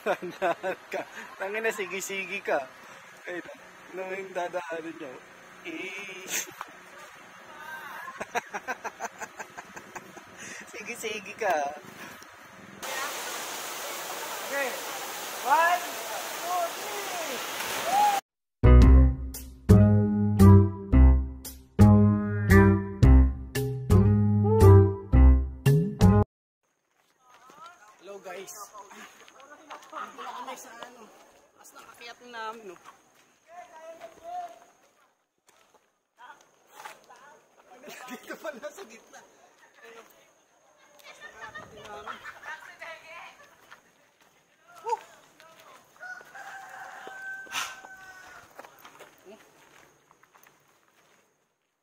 Tandaan ka. Tangina, sige-sige ka. Ay, ano yung dadaanan nyo? Sige-sige ka. Okay. 1, 2, 3. Hello guys. Dito na kami sa ano. Mas nakakiyat namin no. Dito pala sa gitna. Ano? Mas nakakiyat namin.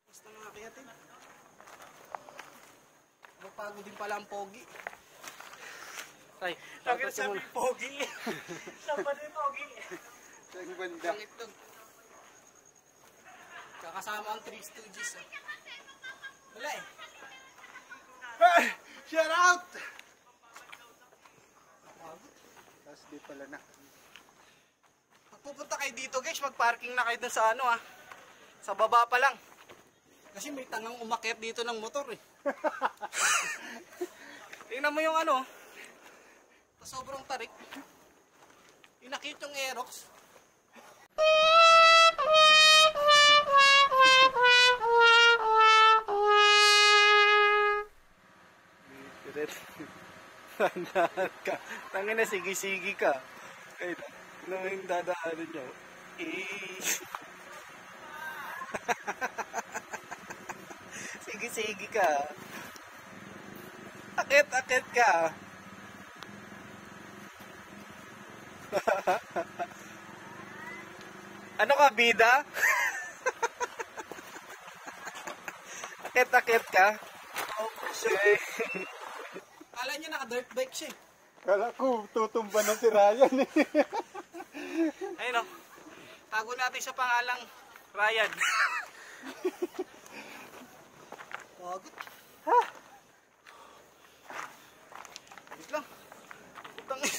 Basta nakakiyat eh. Mapagod din pala ang pogi. Ay, bakit sabi pogi? Saan ba din pogi? Saan banda? Ang itlog. Kakasama ang 3 Stooges. Wala eh. Hey! Shout out! Tapos di pala na. Magpupunta kayo dito guys, mag-parking na kayo dun sa ano ah. Sa baba pa lang. Kasi may tangang umakyat dito ng motor eh. Tingnan mo yung ano. Sobrang tarik. Inakit yung Aerox. Tandaan ka. Tangina, sige-sige ka. Ay, ano yung dadaanan nyo? Sige-sige ka. Akit-akit ka. Ano ka, bida? Akit-akit ka? Okay. Kala niya naka-dirt bike siya eh. Kala ko, tutumba na si Ryan eh. Ayun o. Tago natin sa pangalang Ryan. Wagot. Ha? Wait lang. Utang eh.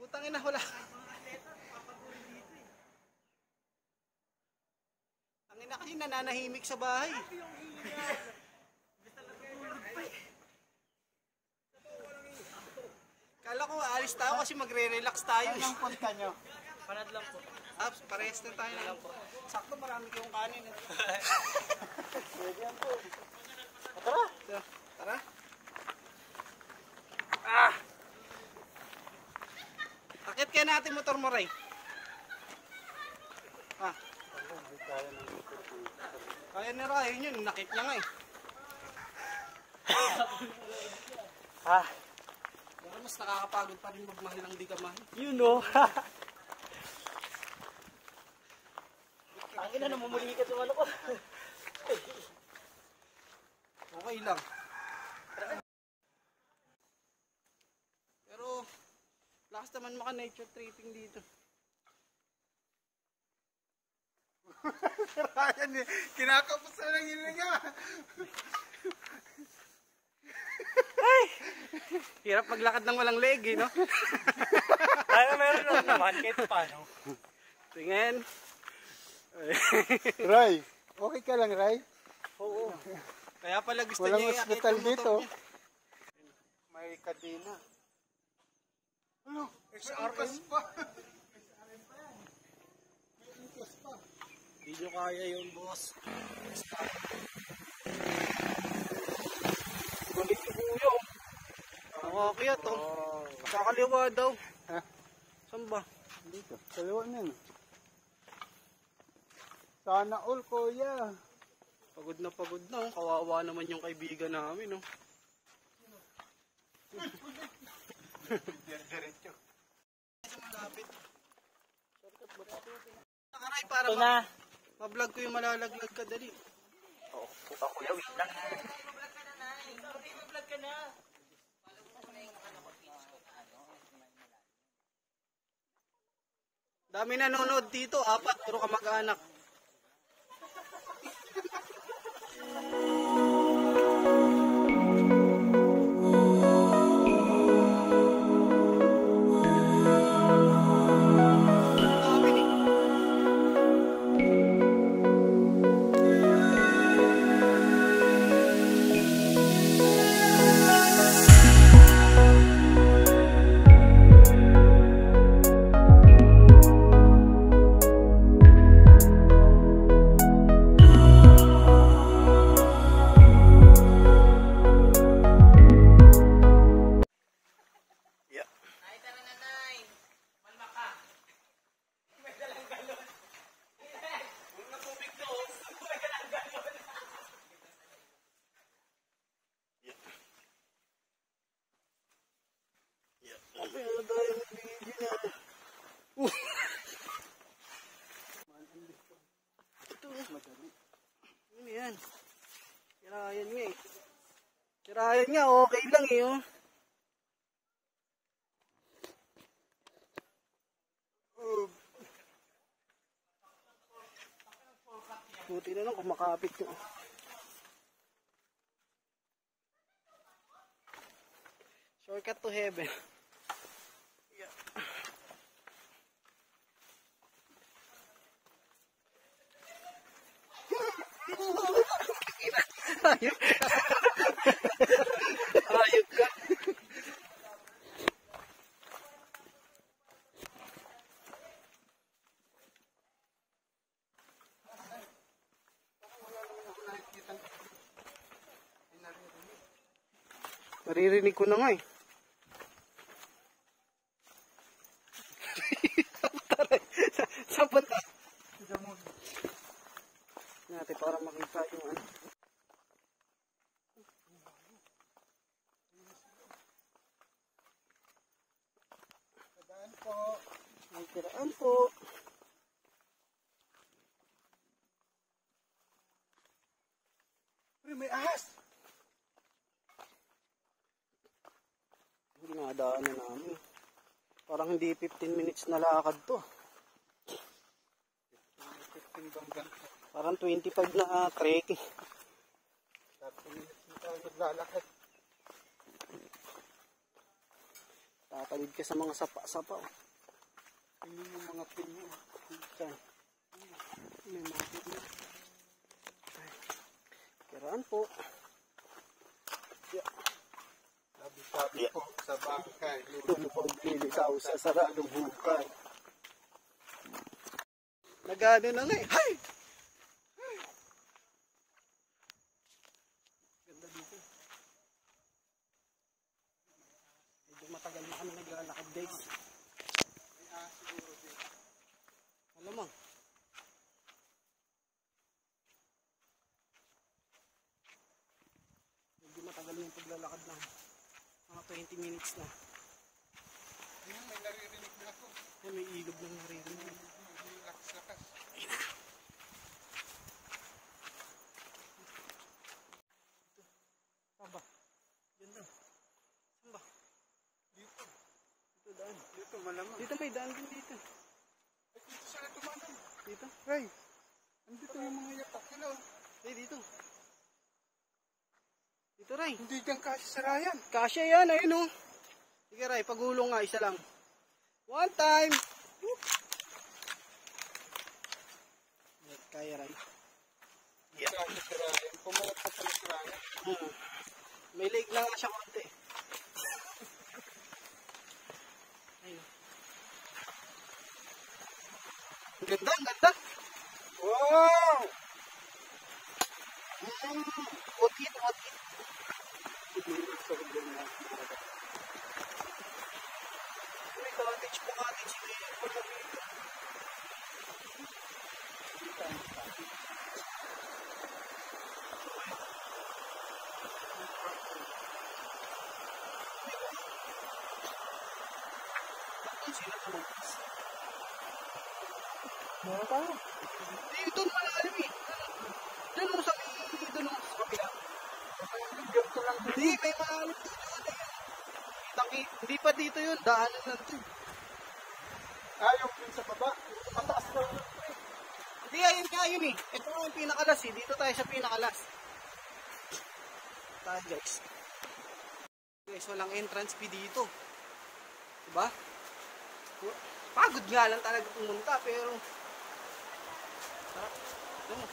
Utangin na, wala. Tangin na kasi nananahimik sa bahay. Kala ko aalis tayo kasi magre-relax tayo. Anong punta nyo? Panad lang po. Apps, parehas na tayo lang po. Sakto marami kayong kanin. Pwede yan po. Tara. Tara. Ah! Akit kaya natin motor mo, Ray. Ah. Kaya ni Ryan yun, nakit niya nga eh. Ah, Pero mas nakakapagod pa rin magmahal ng di ka mahal. you know. Ang ina, namumuli ka sa ano ko. Okay lang. Pero, lakas naman maka-nature tripping dito. Ryan eh, kinakapos na lang yun nga. Ay! Hirap maglakad ng walang leg eh, no? Ano meron lang naman, kahit paano. Tingin. Ray, okay ka lang, Ray? Oo. Kaya pala gusto Walang niya i-akit hospital yung motor dito. niya. May kadena. Ano? XRM pa. Hindi nyo kaya yung boss. Balik ko kuya. Nakakiyat oh. Kakaliwa daw. Ha? Saan ba? Dito, kaliwa na yun. Sana all, kuya. Pagod na oh. Kawawa naman yung kaibigan namin oh. Diretso. Malapit. Nakaray para ma-vlog ko yung malalaglag ka dali. Oo, puta kuya, wait lang. Ma-vlog ka na. Dami nanonood dito, 4, puro kamag-anak. Ryan nga, okay lang eh. Oh. Buti na lang kung makapit ko. Shortcut to heaven. Yeah. Ayok ka. Ayok ka. Naririnig ko na nga eh. Saan punta? Natin para makita yung ano. Tadaan po. May tiraan po. May ahas! Dinadaanan namin. Parang hindi 15 minutes na lakad to. 15 banggang. Parang 25 na trekking. 30 minutes na tayo naglalakad. Tatawid ka sa mga sapa-sapa. Tingnan yung mga pinyo. May mga pinyo. Kiraan po. Yeah. Sabi po sa bangkay, lumupag lilisaw sa saradong hukay. Nagano na nga eh. Hay! Ganda dito. Medyo matagal na kami naglalakad guys. May ahas siguro dito. Malamang. Medyo matagal yung paglalakad na. Mga 20 minutes na. Ayun, may naririnig na ako. Ay, may ilog na naririnig. May lakas-lakas. Ayun na. Ito. Saba. Diyan daw. Saan ba? Dito. Dito daan. Dito malamang. Dito may daan din dito. Ay, dito sila tumanan. Dito? Ray. Andito yung mga yapak. Hello. Ay, dito. Dito, Ray. Hindi dyan kasya sa Ryan. Kasya yan, ayun o. Sige, Ray, pagulong nga, isa lang. One time. Whoop. Kaya, Ray. Yeah. Kasya sa Ryan. Pumalat pa pala sa Ryan. May leg lang siya konti. Ayun. Ang ganda, ang ganda. Wow! Otit, otit. May cottage po, cottage. Meron tayo. Dito malalim eh. Diyan mo sa kapila. Hindi, may malalim dito. Hindi pa dito yun. Daanan lang ito. Ayaw yun sa baba. Mataas na yun. Hindi, ayun nga yun eh. Ito nga yung pinakalas eh. Dito tayo sa pinakalas. Tayo guys. Guys, walang entrance fee dito. Diba? Pagod nga lang talaga pumunta pero ano?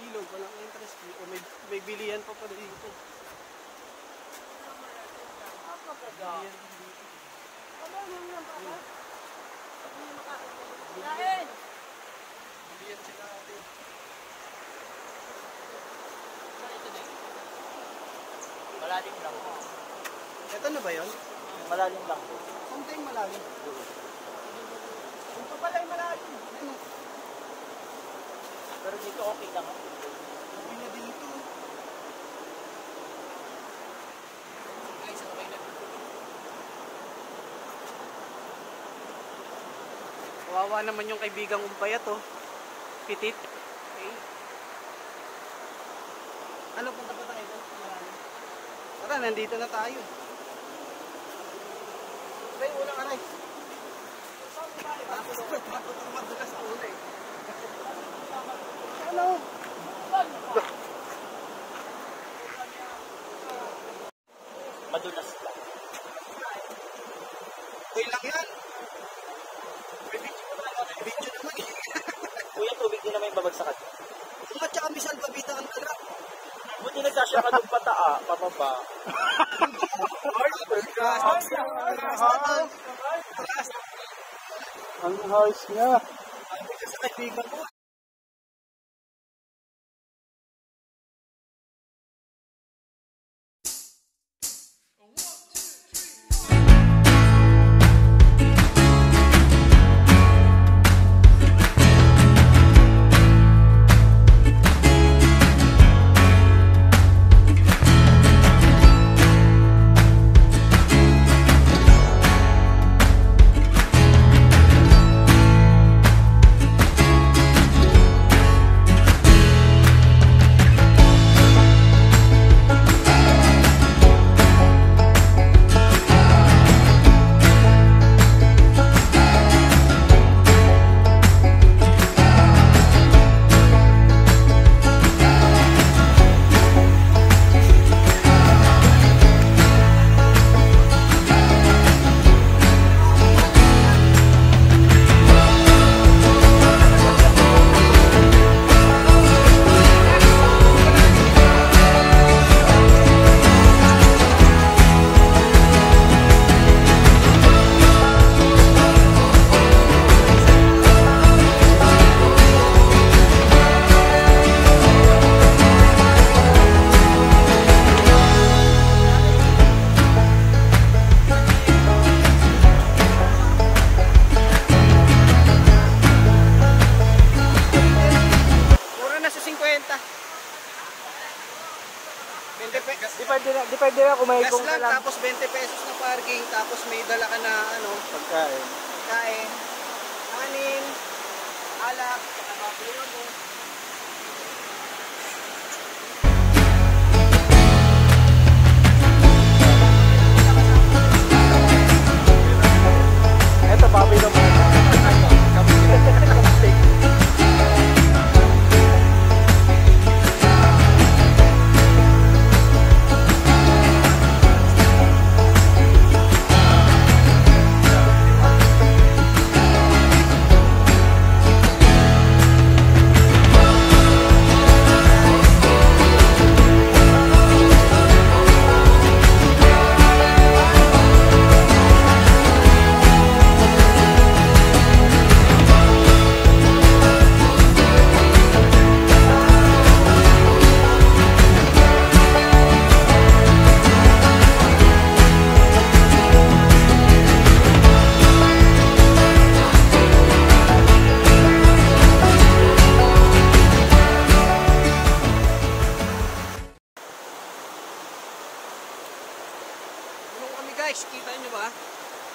Ilog, walang entrance fee. O may bilihan pa dito. Bilihan dito. Bilihan sila natin. Malalim lang po. Ito na ba yun? Malalim lang po. Saan tayong malalim? Ito pala yung malalim. Ano? Pero dito okay lang. Sabi na dito. Guys, okay na. Kawawa naman yung kaibigang umpayat oh. Pitit. Okay. Ano punta pa tayo doon? Malalim. Tara, nandito na tayo. Ay, ulang aray. Tapos madulas sa una eh. Ano? Madulas lang. Okay lang yan. May video ko naman. May video naman eh. Kuya, tubig din naman yung babagsakan. Kung at saka misal babita ang dala. Buti nagsasya ka doon pababa. Ang house nga. Sa kaibigan ko. Depende na kung may gas lang, tapos 20 pesos na parking, tapos may dala ka na ano, pagkain, kanin, alak, nakapulong mo. Eto, baboy na mo. Guys, kita nyo ba?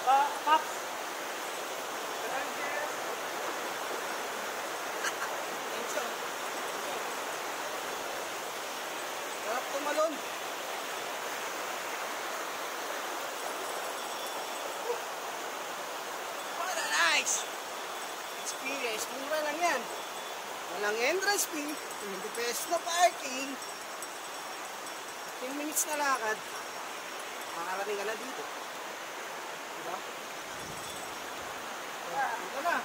Pops! Harap tumalon. What a nice experience. Mura lang yan. Walang entrance fee, 20 pesos na parking, 10 minutes na lakad. Makakarating ka na dito. Diba? Dito na.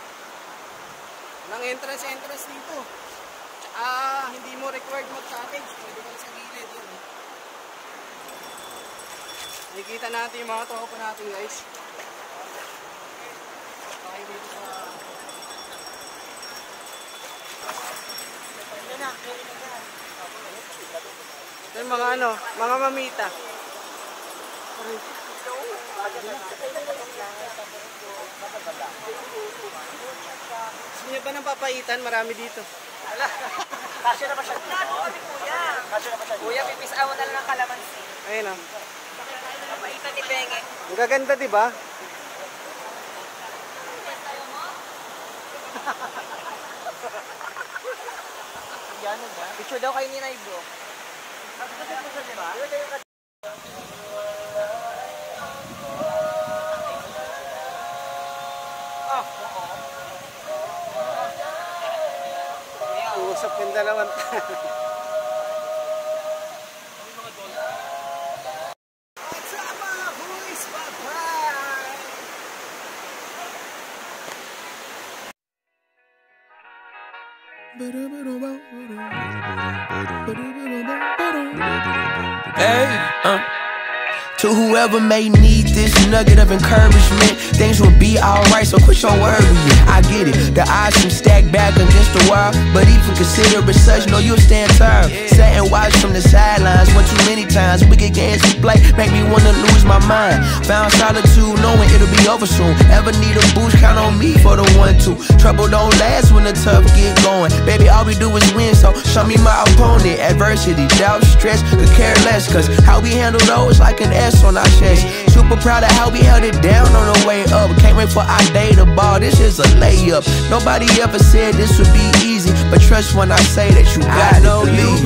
Walang entrance dito. Hindi mo required mag-cottage. Pwede ka sa gilid yun. Nakikita natin yung mga tropa natin, guys. Tayo dito sa... Ito yung mga ano, mga mamita. Gusto niyo ba ng papaitan? Marami dito. Wala. Kasya na ba siya? Kuya. Kasya na ba siya? Kuya, pipisawan na lang ng kalamansi. Ayun o. Papaitan ni Benge. Ang gaganda, diba? Yan ba? Picture daw kayo ni Naibo. Kapit mo siya, diba? naman. Hey, to whoever may need this nugget of encouragement, things will be alright, so quit your worrying. I get it, the odds seem stacked back against the wall, but even consider it such, know you'll stand tall. Sat and watch from the sidelines one too many times. Wicked games we play make me wanna lose my mind. Found solitude knowing it'll be over soon. Ever need a boost, count on me for the 1-2. Trouble don't last when the tough get going. Baby, all we do is win, so show me my opponent. Adversity, doubt, stress, could care less, cause how we handle those like an S on our chest. Super proud of how we held it down on the way up. Can't wait for our day to ball, this is a layup. Nobody ever said this would be easy, but trust when I say that you got to believe.